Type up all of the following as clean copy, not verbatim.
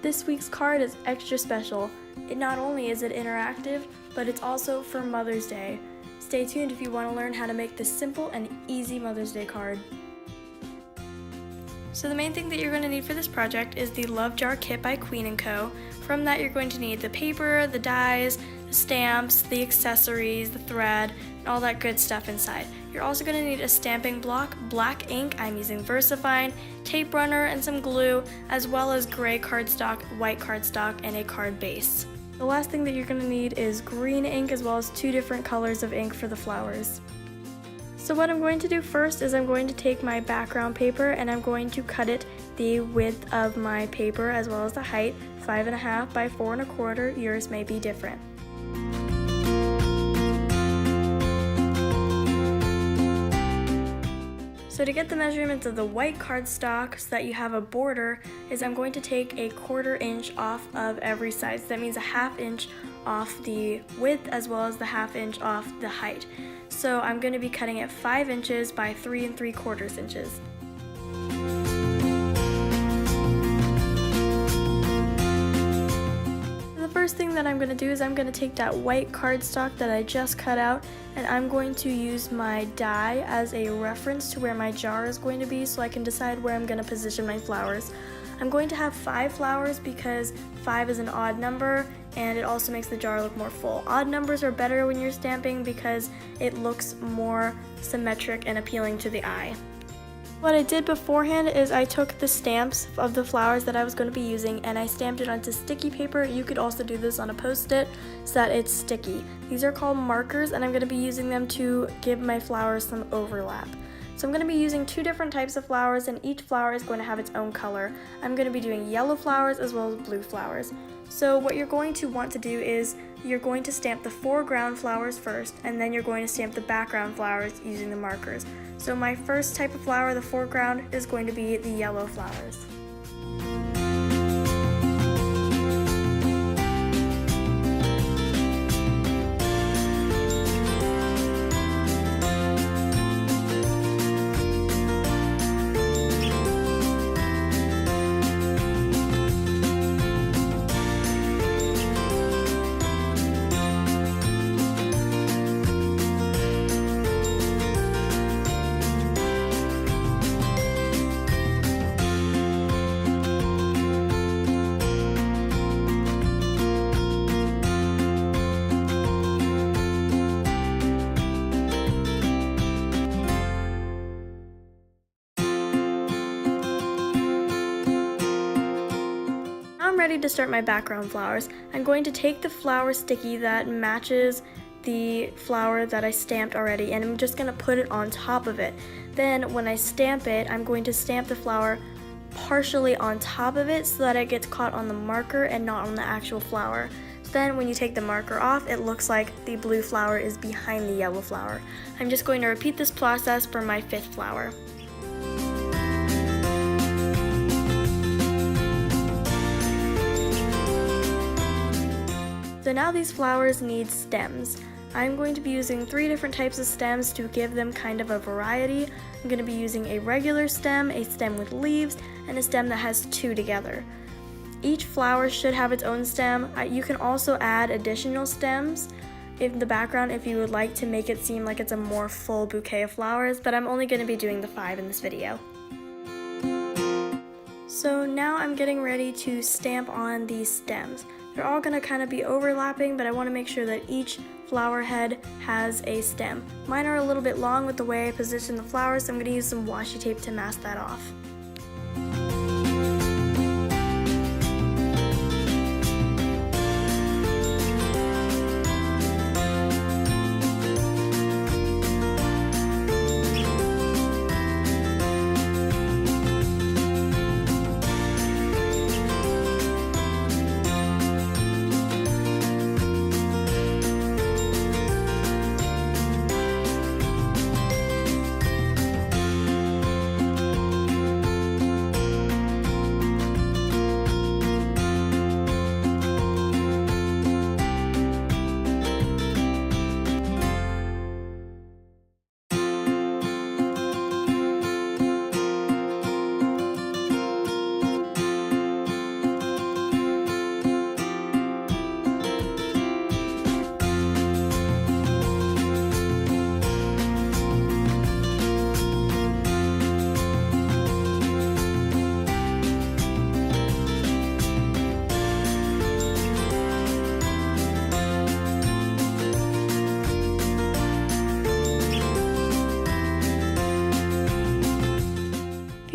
this week's card is extra special. Not only is it interactive, but it's also for Mother's Day. Stay tuned if you want to learn how to make this simple and easy Mother's Day card. So the main thing that you're going to need for this project is the Love Jar Kit by Queen & Co. From that you're going to need the paper, the dies, the stamps, the accessories, the thread, and all that good stuff inside. You're also going to need a stamping block, black ink, I'm using VersaFine, tape runner, and some glue, as well as gray cardstock, white cardstock, and a card base. The last thing that you're going to need is green ink as well as 2 different colors of ink for the flowers. So what I'm going to do first is I'm going to take my background paper and I'm going to cut it the width of my paper as well as the height, 5.5 by 4 1/4. Yours may be different. So to get the measurements of the white cardstock so that you have a border is I'm going to take a 1/4 inch off of every side. So that means a 1/2 inch off the width as well as the 1/2 inch off the height. So I'm going to be cutting it 5 inches by 3 3/4 inches. The first thing that I'm going to do is I'm going to take that white cardstock that I just cut out and I'm going to use my die as a reference to where my jar is going to be so I can decide where I'm going to position my flowers. I'm going to have 5 flowers because 5 is an odd number and it also makes the jar look more full. Odd numbers are better when you're stamping because it looks more symmetric and appealing to the eye. What I did beforehand is I took the stamps of the flowers that I was going to be using and I stamped it onto sticky paper. You could also do this on a post-it so that it's sticky. These are called markers and I'm going to be using them to give my flowers some overlap. So I'm going to be using 2 different types of flowers and each flower is going to have its own color. I'm going to be doing yellow flowers as well as blue flowers. So what you're going to want to do is you're going to stamp the foreground flowers first and then you're going to stamp the background flowers using the markers. So my first type of flower, the foreground, is going to be the yellow flowers. I'm ready to start my background flowers. I'm going to take the flower sticky that matches the flower that I stamped already and I'm just going to put it on top of it. Then when I stamp it, I'm going to stamp the flower partially on top of it so that it gets caught on the marker and not on the actual flower. So then when you take the marker off, it looks like the blue flower is behind the yellow flower. I'm just going to repeat this process for my 5th flower. So now these flowers need stems. I'm going to be using 3 different types of stems to give them kind of a variety. I'm going to be using a regular stem, a stem with leaves, and a stem that has 2 together. Each flower should have its own stem. You can also add additional stems in the background if you would like to make it seem like it's a more full bouquet of flowers, but I'm only going to be doing the 5 in this video. So now I'm getting ready to stamp on these stems. They're all going to kind of be overlapping, but I want to make sure that each flower head has a stem. Mine are a little bit long with the way I position the flowers, so I'm going to use some washi tape to mask that off.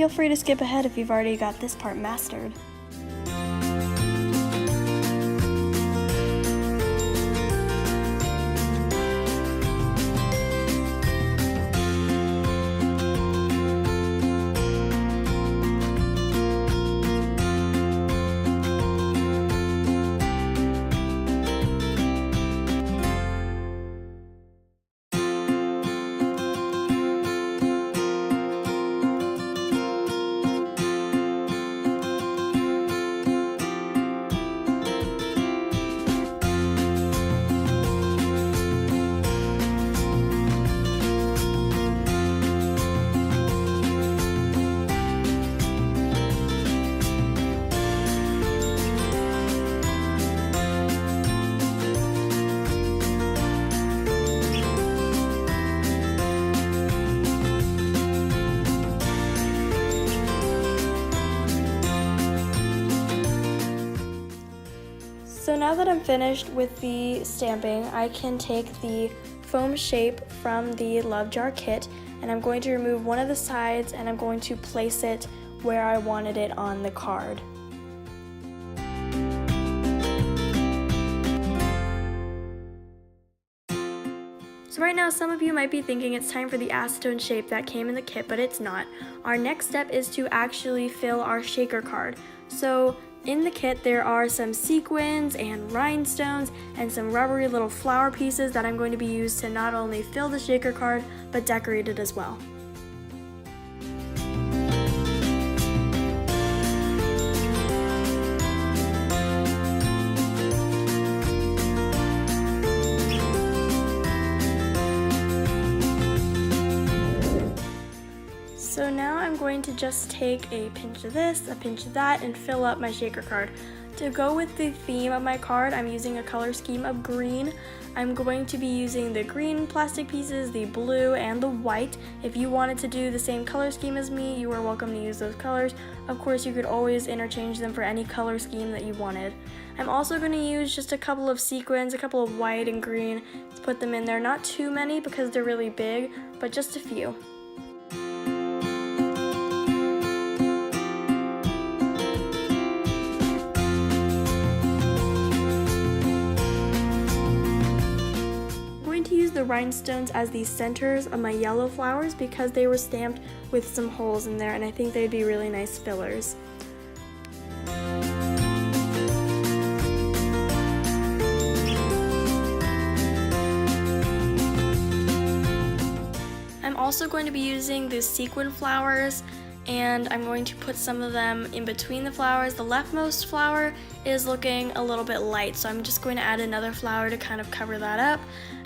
feel free to skip ahead if you've already got this part mastered. So now that I'm finished with the stamping, I can take the foam shape from the Love Jar kit, and I'm going to remove one of the sides and I'm going to place it where I wanted it on the card. So right now, some of you might be thinking it's time for the acetone shape that came in the kit, but it's not. Our next step is to actually fill our shaker card. So in the kit, there are some sequins and rhinestones and some rubbery little flower pieces that I'm going to be used to not only fill the shaker card, but decorate it as well. So now I'm going to just take a pinch of this, a pinch of that, and fill up my shaker card. To go with the theme of my card, I'm using a color scheme of green. I'm going to be using the green plastic pieces, the blue, and the white. If you wanted to do the same color scheme as me, you are welcome to use those colors. Of course, you could always interchange them for any color scheme that you wanted. I'm also going to use just a couple of sequins, a couple of white and green, to put them in there. Not too many because they're really big, but just a few. The rhinestones as the centers of my yellow flowers because they were stamped with some holes in there, and I think they'd be really nice fillers. I'm also going to be using the sequin flowers, and I'm going to put some of them in between the flowers. The leftmost flower is looking a little bit light, so I'm just going to add another flower to kind of cover that up,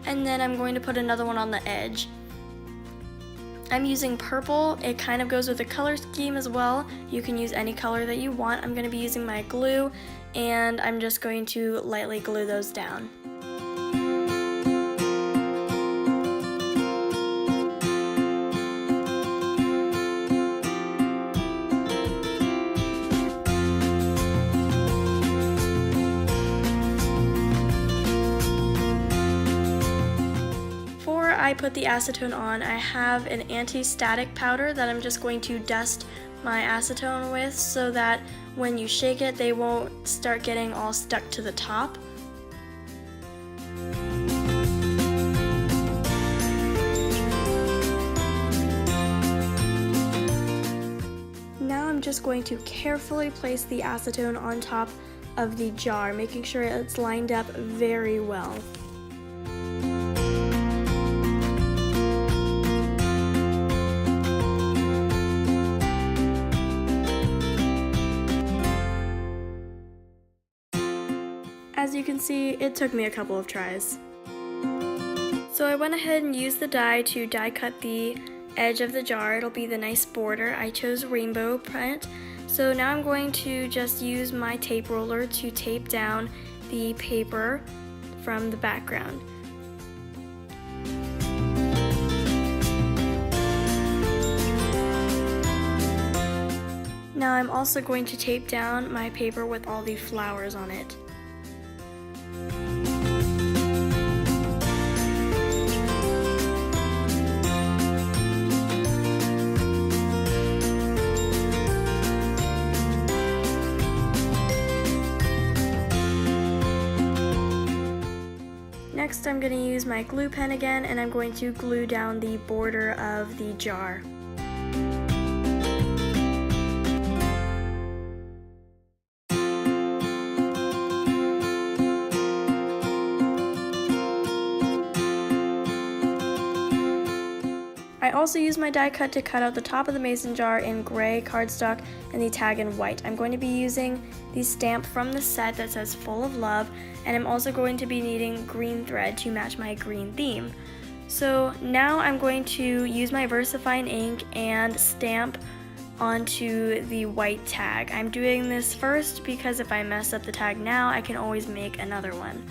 and then I'm going to put another one on the edge. I'm using purple. It kind of goes with the color scheme as well. You can use any color that you want. I'm going to be using my glue, and I'm just going to lightly glue those down. I put the acetone on, I have an anti-static powder that I'm just going to dust my acetone with so that when you shake it, they won't start getting all stuck to the top. Now I'm just going to carefully place the acetone on top of the jar, making sure it's lined up very well. As you can see, it took me a couple of tries. So I went ahead and used the die to die cut the edge of the jar. It'll be the nice border. I chose rainbow print. So now I'm going to just use my tape roller to tape down the paper from the background. Now I'm also going to tape down my paper with all the flowers on it. Next, I'm going to use my glue pen again, and I'm going to glue down the border of the jar. I also use my die cut to cut out the top of the mason jar in gray cardstock and the tag in white. I'm going to be using the stamp from the set that says Full of Love, and I'm also going to be needing green thread to match my green theme. So now I'm going to use my VersaFine ink and stamp onto the white tag. I'm doing this first because if I mess up the tag now, I can always make another one.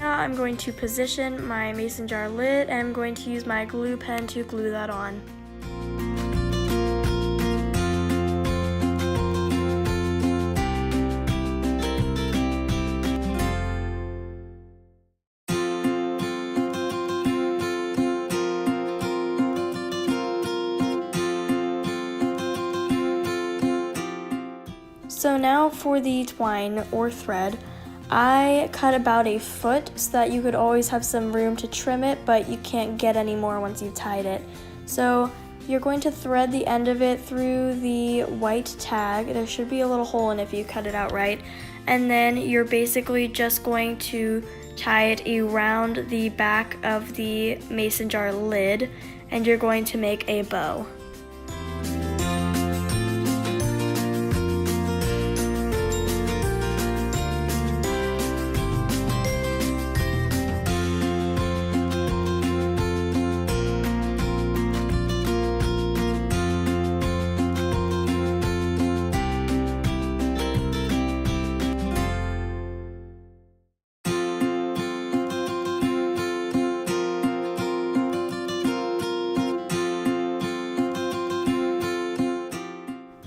I'm going to position my mason jar lid, and I'm going to use my glue pen to glue that on. So now for the twine or thread. I cut about a foot so that you could always have some room to trim it, but you can't get any more once you've tied it. So you're going to thread the end of it through the white tag. There should be a little hole in it if you cut it out right. And then you're basically just going to tie it around the back of the mason jar lid, and you're going to make a bow.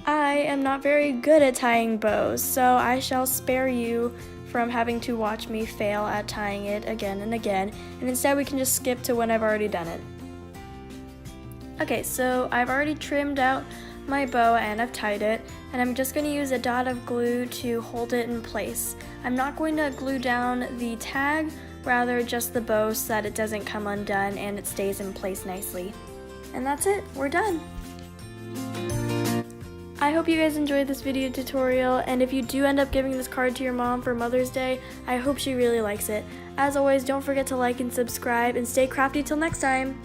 I am not very good at tying bows, so I shall spare you from having to watch me fail at tying it again and again, and instead we can just skip to when I've already done it. Okay, so I've already trimmed out my bow and I've tied it, and I'm just going to use a dot of glue to hold it in place. I'm not going to glue down the tag, rather just the bow so that it doesn't come undone and it stays in place nicely. And that's it, we're done! I hope you guys enjoyed this video tutorial, and if you do end up giving this card to your mom for Mother's Day, I hope she really likes it. As always, don't forget to like and subscribe, and stay crafty till next time!